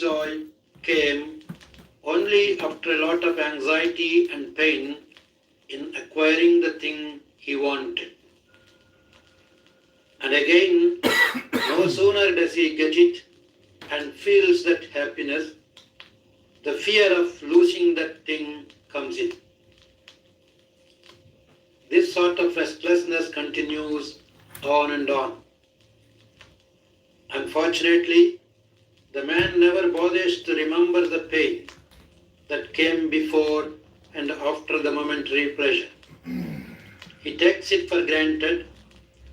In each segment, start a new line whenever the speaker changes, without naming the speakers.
joy came only after a lot of anxiety and pain in acquiring the thing he wanted. And again, no sooner does he get it and feels that happiness, the fear of losing that thing comes in. This sort of restlessness continues on and on. Unfortunately, the man never bothers to remember the pain that came before and after the momentary pleasure. He takes it for granted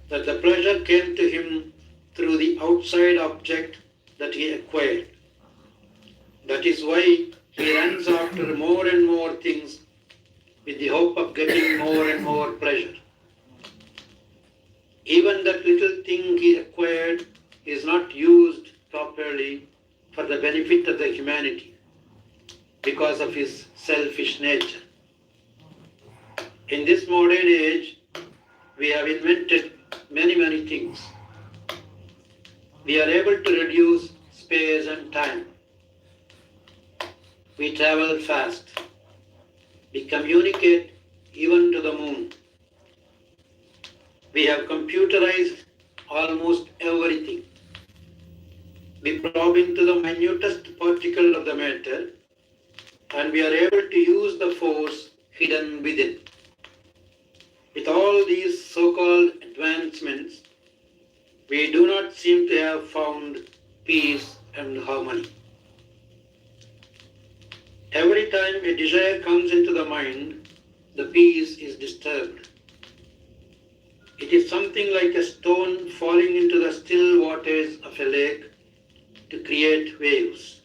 that the pleasure came to him through the outside object that he acquired. That is why he runs after more and more things with the hope of getting more and more pleasure. Even that little thing he acquired is not used properly for the benefit of the humanity because of his selfish nature. In this modern age, we have invented many things. We are able to reduce space and time. We travel fast. We communicate even to the moon. We have computerized almost everything. We probe into the minutest particle of the matter, and we are able to use the force hidden within. With all these so-called advancements, we do not seem to have found peace and harmony. Every time a desire comes into the mind, the peace is disturbed. It is something like a stone falling into the still waters of a lake to create waves.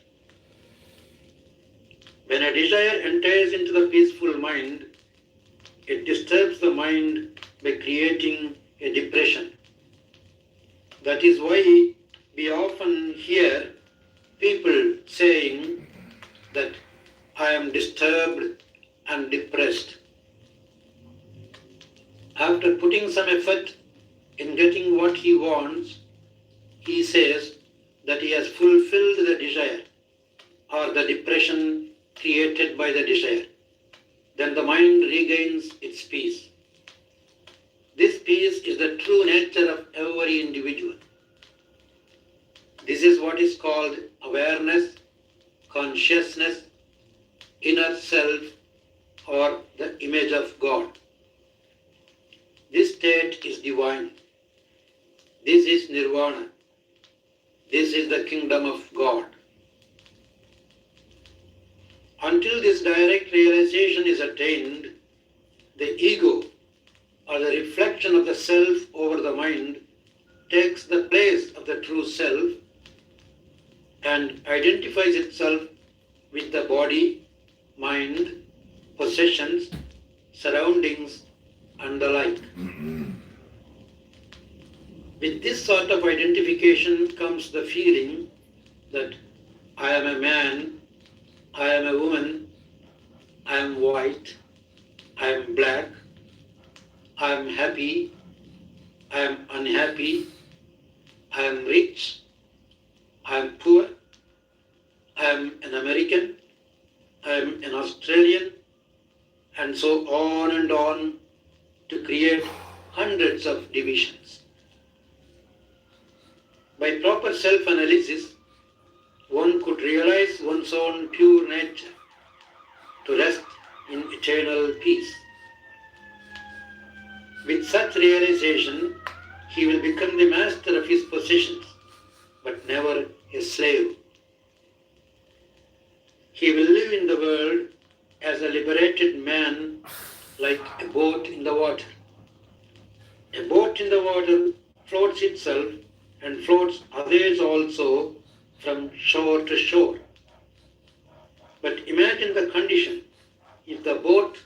When a desire enters into the peaceful mind, it disturbs the mind by creating a depression. That is why we often hear people saying that I am disturbed and depressed. After putting some effort in getting what he wants, he says that he has fulfilled the desire or the depression created by the desire. Then the mind regains its peace. This peace is the true nature of every individual. This is what is called awareness, consciousness, inner self, or the image of God. This state is divine. This is nirvana. This is the kingdom of God. Until this direct realization is attained, the ego, or the reflection of the self over the mind, takes the place of the true self and identifies itself with the body, mind, possessions, surroundings, and the like. With this sort of identification comes the feeling that I am a man, I am a woman, I am white, I am black, I am happy, I am unhappy, I am rich, I am poor, I am an American, I am an Australian, and so on and on to create hundreds of divisions. By proper self-analysis, one could realize one's own pure nature to rest in eternal peace. With such realization, he will become the master of his possessions, but never a slave. He will live in the world as a liberated man, like a boat in the water. A boat in the water floats itself and floats others also from shore to shore. But imagine the condition if the boat,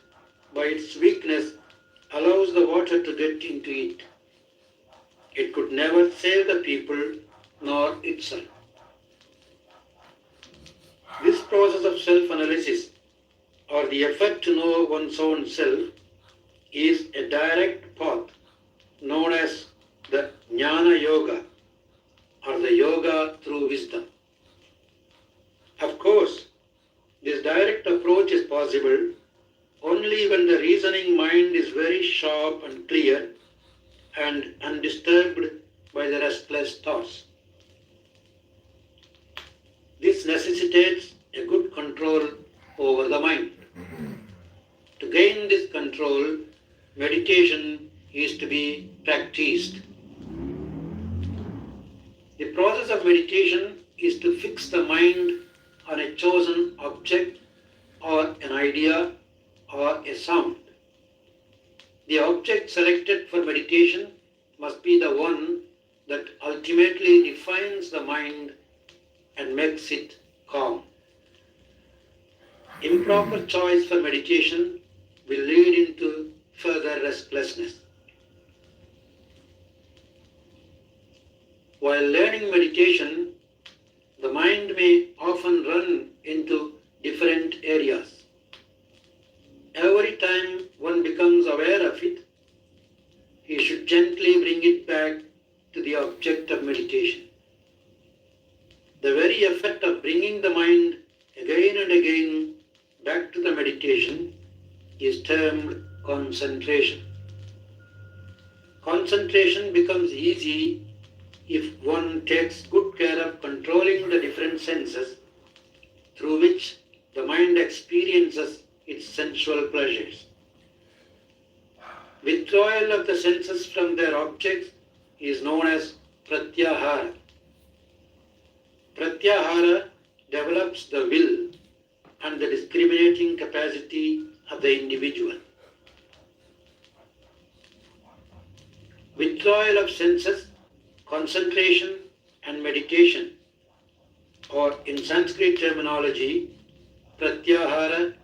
by its weakness, allows the water to get into it. It could never save the people nor itself. This process of self-analysis, or the effort to know one's own self, is a direct path known as the Jnana Yoga, or the yoga through wisdom. Of course, this direct approach is possible only when the reasoning mind is very sharp and clear and undisturbed by the restless thoughts. This necessitates a good control over the mind. To gain this control, meditation is to be practiced. The process of meditation is to fix the mind on a chosen object or an idea or a sound. The object selected for meditation must be the one that ultimately defines the mind and makes it calm. Improper choice for meditation will lead into further restlessness. While learning meditation, the mind may often run into different areas. Every time one becomes aware of it, he should gently bring it back to the object of meditation. The very effect of bringing the mind again and again back to the meditation is termed concentration. Concentration becomes easy if one takes good care of controlling the different senses through which the mind experiences its sensual pleasures. Withdrawal of the senses from their objects is known as pratyahara. Pratyahara develops the will and the discriminating capacity of the individual. Withdrawal of senses, concentration and meditation, or in Sanskrit terminology, pratyahara,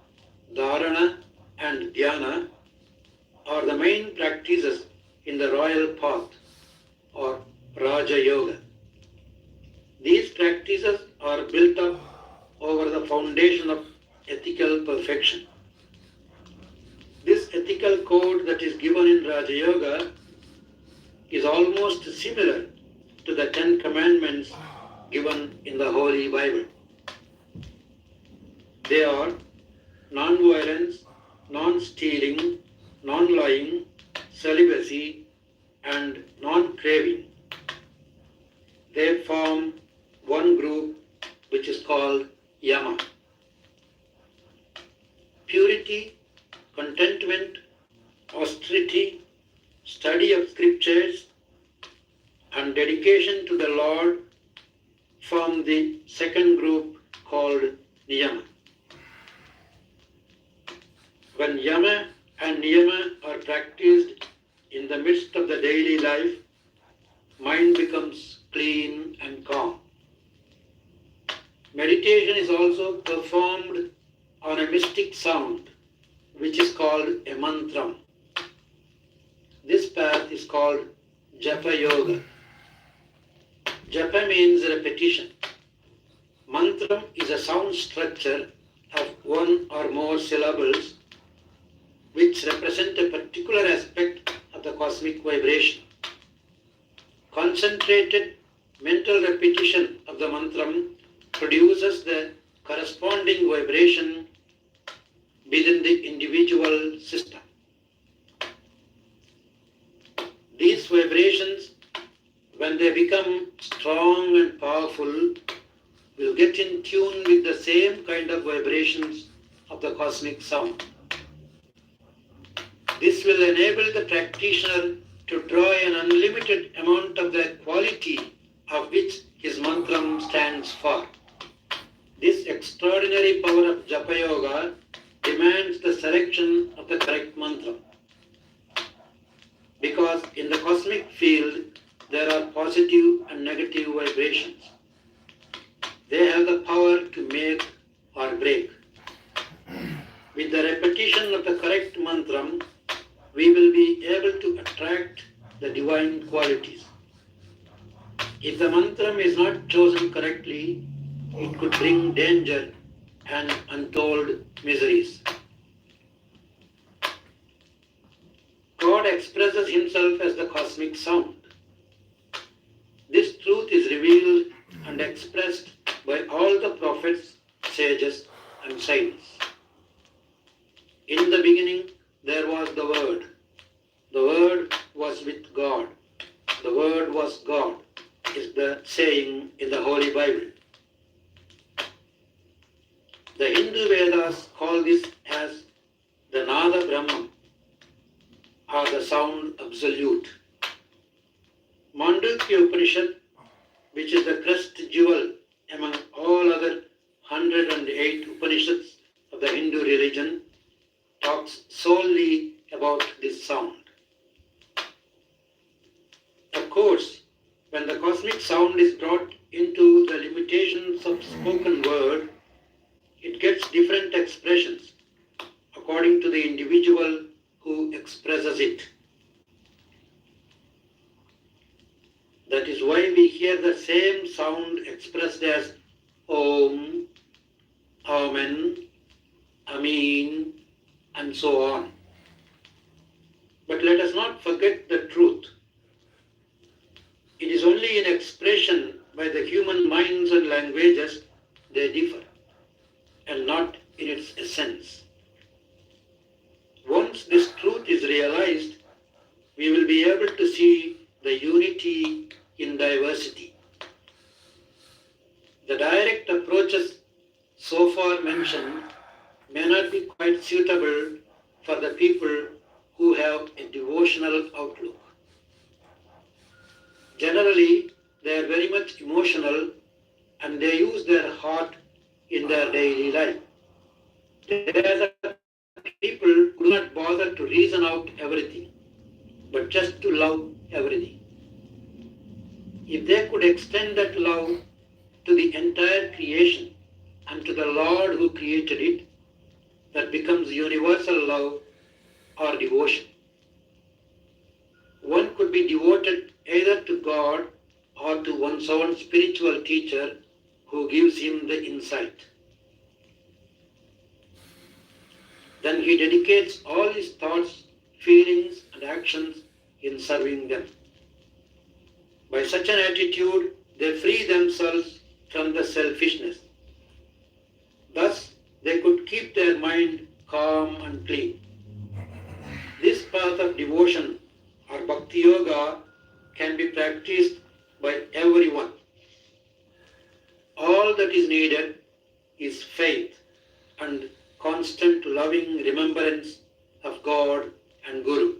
dharana and dhyana, are the main practices in the royal path or Raja Yoga. These practices are built up over the foundation of ethical perfection. This ethical code that is given in Raja Yoga is almost similar to the 10 Commandments given in the Holy Bible. They are non-violence, non-stealing, non-lying, celibacy, and non-craving. They form one group which is called Yama. Purity, contentment, austerity, study of scriptures, and dedication to the Lord form the second group called Niyama. When Yama and Niyama are practiced in the midst of the daily life, mind becomes clean and calm. Meditation is also performed on a mystic sound, which is called a mantram. This path is called Japa Yoga. Japa means repetition. Mantram is a sound structure of one or more syllables which represent a particular aspect of the cosmic vibration. Concentrated mental repetition of the mantram produces the corresponding vibration within the individual system. These vibrations, when they become strong and powerful, will get in tune with the same kind of vibrations of the cosmic sound. This will enable the practitioner to draw an unlimited amount of the quality of which his mantram stands for. This extraordinary power of Japa Yoga demands the selection of the correct mantra. Because in the cosmic field, there are positive and negative vibrations. They have the power to make or break. With the repetition of the correct mantram, we will be able to attract the divine qualities. If the mantram is not chosen correctly, it could bring danger and untold miseries. God expresses himself as the cosmic sound. This truth is revealed and expressed by all the prophets sages and saints. In the beginning there was the Word. The Word was with God. The Word was God, is the saying in the Holy Bible. The Hindu Vedas call this as the Nada Brahman, or the sound absolute. Mandukya Upanishad, which is the crest jewel among all other 108 Upanishads of the Hindu religion, talks solely about this sound. Of course, when the cosmic sound is brought into the limitations of spoken word, it gets different expressions according to the individual who expresses it. That is why we hear the same sound expressed as Om, Amen, Ameen, and so on. But let us not forget the truth. It is only in expression by the human minds and languages they differ, and not in its essence. Once this truth is realized, we will be able to see the unity in diversity. The direct approaches so far mentioned may not be quite suitable for the people who have a devotional outlook. Generally, they are very much emotional and they use their heart in their daily life. They are the people who do not bother to reason out everything, but just to love everything. If they could extend that love to the entire creation and to the Lord who created it, that becomes universal love or devotion. One could be devoted either to God or to one's own spiritual teacher who gives him the insight. Then he dedicates all his thoughts, feelings, and actions in serving them. By such an attitude, they free themselves from the selfishness. Thus, they could keep their mind calm and clean. This path of devotion or bhakti yoga can be practiced by everyone. All that is needed is faith and constant loving remembrance of God and Guru.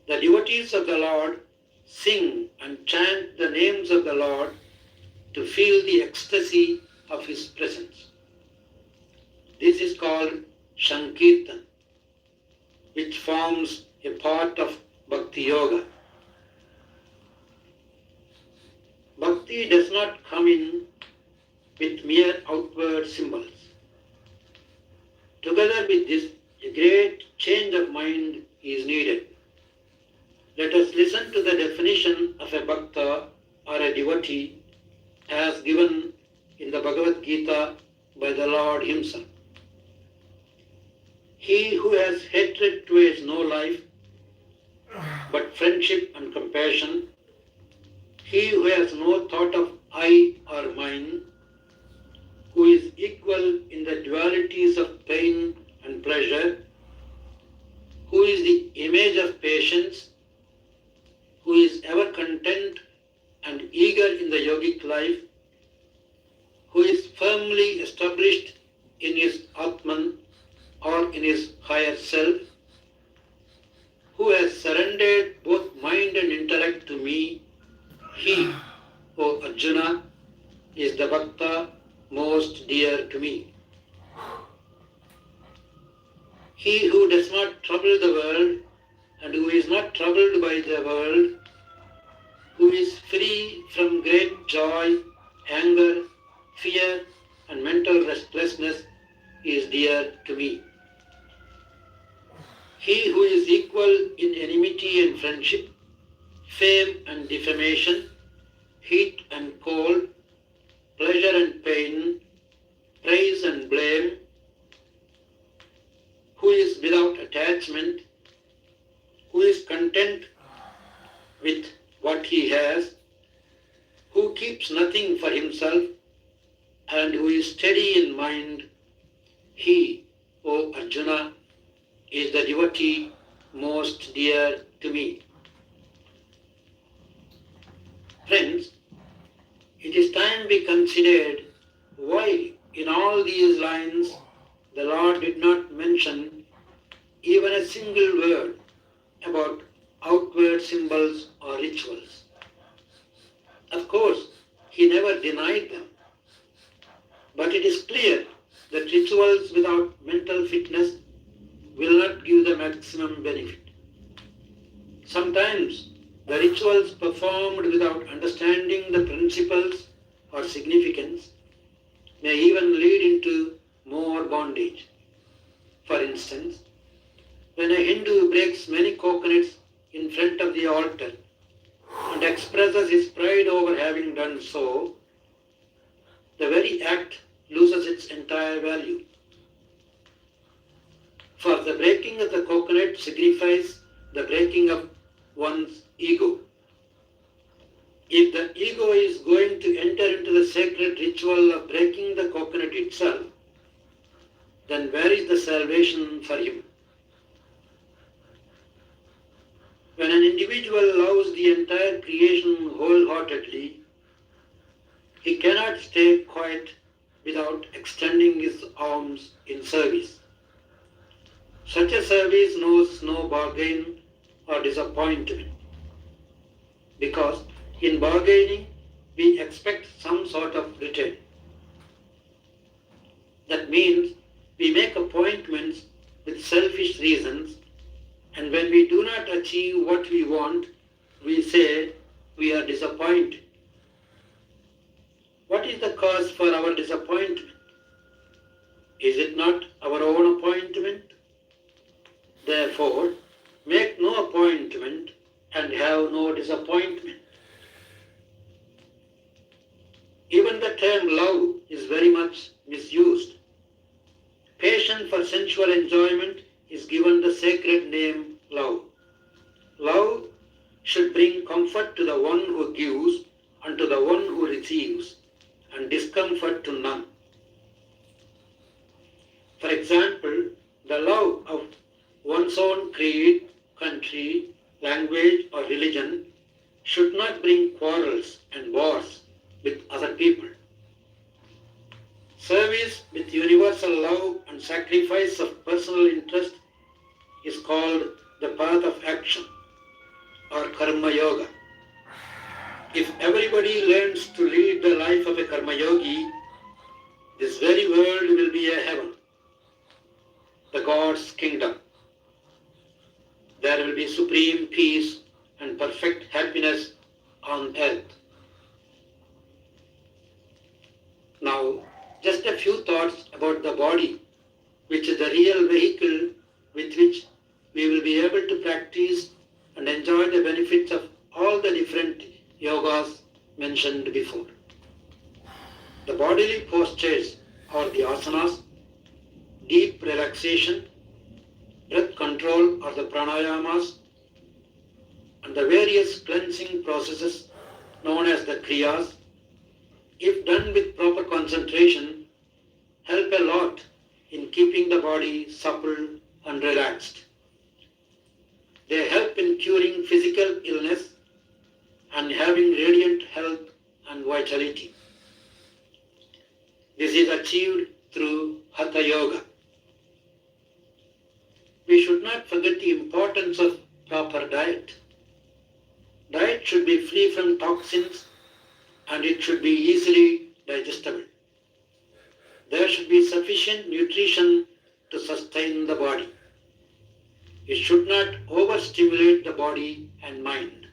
The devotees of the Lord sing and chant the names of the Lord to feel the ecstasy of His presence. This is called Sankirtan, which forms a part of Bhakti Yoga. Bhakti does not come in with mere outward symbols. Together with this, a great change of mind is needed. Let us listen to the definition of a bhakta or a devotee as given in the Bhagavad Gita by the Lord Himself. He who has hatred towards no life, but friendship and compassion, he who has no thought of I or mine, who is equal in the dualities of pain and pleasure, who is the image of patience, who is ever content and eager in the yogic life, who is firmly established in his Atman or in his higher self, who has surrendered both mind and intellect to me, he, O Arjuna, is the bhakta most dear to me. He who does not trouble the world and who is not troubled by the world, who is free from great joy, anger, fear, and mental restlessness, is dear to me. He who is equal in enmity and friendship, fame and defamation, heat and cold, pleasure and pain, praise and blame, who is without attachment, who is content with what he has, who keeps nothing for himself and who is steady in mind, he, O Arjuna, is the devotee most dear to me. Friends, it is time we considered why in all these lines the Lord did not mention even a single word about outward symbols or rituals. Of course, he never denied them, but it is clear that rituals without mental fitness will not give the maximum benefit. Sometimes the rituals performed without understanding the principles or significance may even lead into more bondage. For instance, when a Hindu breaks many coconuts in front of the altar and expresses his pride over having done so, the very act loses its entire value. For the breaking of the coconut signifies the breaking of one's ego. If the ego is going to enter into the sacred ritual of breaking the coconut itself, then where is the salvation for him? When an individual loves the entire creation wholeheartedly, he cannot stay quiet without extending his arms in service. Such a service knows no bargain or disappointment, because in bargaining we expect some sort of return. That means we make appointments with selfish reasons, and when we do not achieve what we want, we say we are disappointed. What is the cause for our disappointment? Is it not our own appointment? Therefore, make no appointment and have no disappointment. Even the term love is very much misused. Passion for sensual enjoyment is given the sacred name love. Love should bring comfort to the one who gives and to the one who receives, and discomfort to none. For example, the love of one's own creed, country, language or religion should not bring quarrels and wars with other people. Service with universal love and sacrifice of personal interest is called the path of action or karma yoga. If everybody learns to lead the life of a karma yogi, this very world will be a heaven, the God's kingdom. There will be supreme peace and perfect happiness on earth. Now, just a few thoughts about the body, which is the real vehicle with which we will be able to practice and enjoy the benefits of all the different yogas mentioned before. The bodily postures or the asanas, deep relaxation, breath control or the pranayamas, and the various cleansing processes known as the kriyas, if done with proper concentration, help a lot in keeping the body supple and relaxed. They help in curing physical illness and having radiant health and vitality. This is achieved through Hatha Yoga. We should not forget the importance of proper diet. Diet should be free from toxins and it should be easily digestible. There should be sufficient nutrition to sustain the body. It should not overstimulate the body and mind.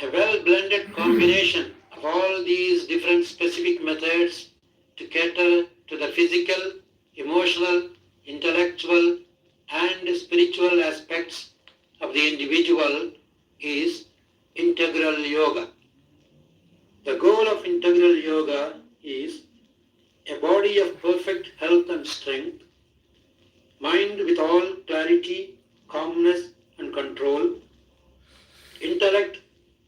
A well-blended combination of all these different specific methods to cater to the physical, emotional, intellectual, and spiritual aspects of the individual is integral yoga. The goal of integral yoga is a body of perfect health and strength, mind with all clarity, calmness, and control, intellect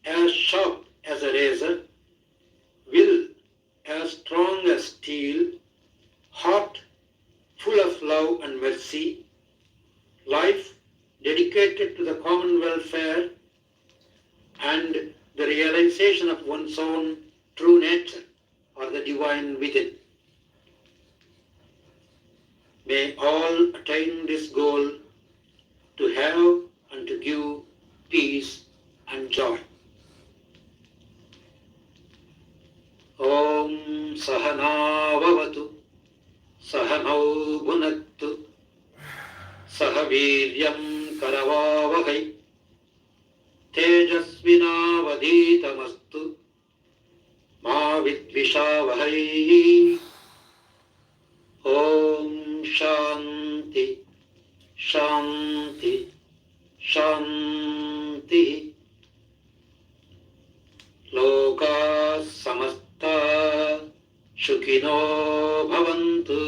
as sharp as a razor, will as strong as steel, heart full of love and mercy, life dedicated to the common welfare and the realization of one's own true nature or the divine within. May all attain this goal to have and to give peace and joy. Om Sahana Vavatu Sahanau Bhunattu Sahaviryam Karavavahai Tejasvinavaditamastu Ma Vidvishavahai. Om Shanti Shanti Shanti. Loka Samasta Sukhino Bhavantu.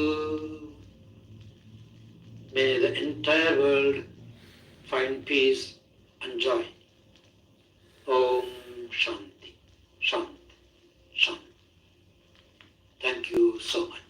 May the entire world find peace and joy. Om Shanti Shanti Shanti. Thank you so much.